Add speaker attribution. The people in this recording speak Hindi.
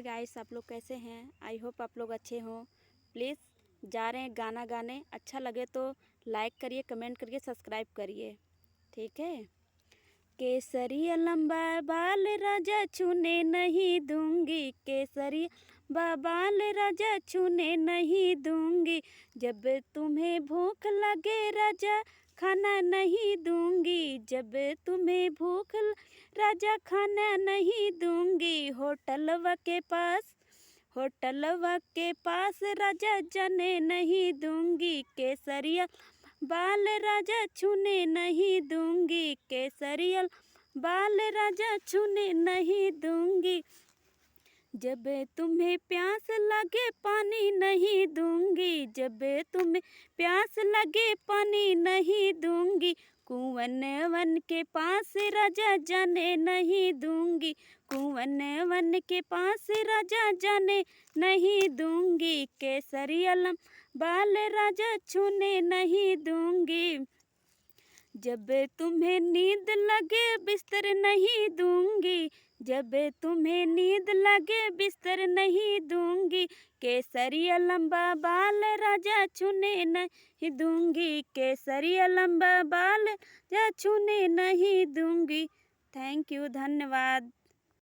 Speaker 1: हाय गाइस, आप लोग कैसे हैं? आई होप आप लोग अच्छे हों। प्लीज़ जा रहे हैं गाना गाने। अच्छा लगे तो लाइक करिए, कमेंट करिए, सब्सक्राइब करिए, ठीक है। केसरिया लंबा बाल राजा छूने नहीं दूंगी, केसरिया बाल राजा छूने नहीं दूंगी। जब तुम्हें भूख लगे राजा खाना नहीं दूंगी, जब तुम्हें राजा खाना नहीं दूंगी। होटलवा के पास राजा जाने नहीं दूंगी, केसरिया बाल राजा छूने नहीं दूंगी, केसरिया बाल राजा छूने नहीं दूंगी। जब तुम्हें प्यास लगे पानी नहीं दूंगी, जब तुम्हें प्यास लगे पानी नहीं दूंगी। कुंवन वन के पास राजा जाने नहीं दूंगी, कुंवन वन के पास राजा जाने नहीं दूंगी। केसरिया बाल राजा छूने नहीं दूंगी। जब तुम्हें नींद लगे बिस्तर नहीं दूंगी, जब तुम्हें नींद लगे बिस्तर नहीं दूंगी। केसरिया लंबा बाल राजा छूने नहीं दूंगी, केसरिया लंबा बाल राजा छूने नहीं दूंगी। थैंक यू, धन्यवाद।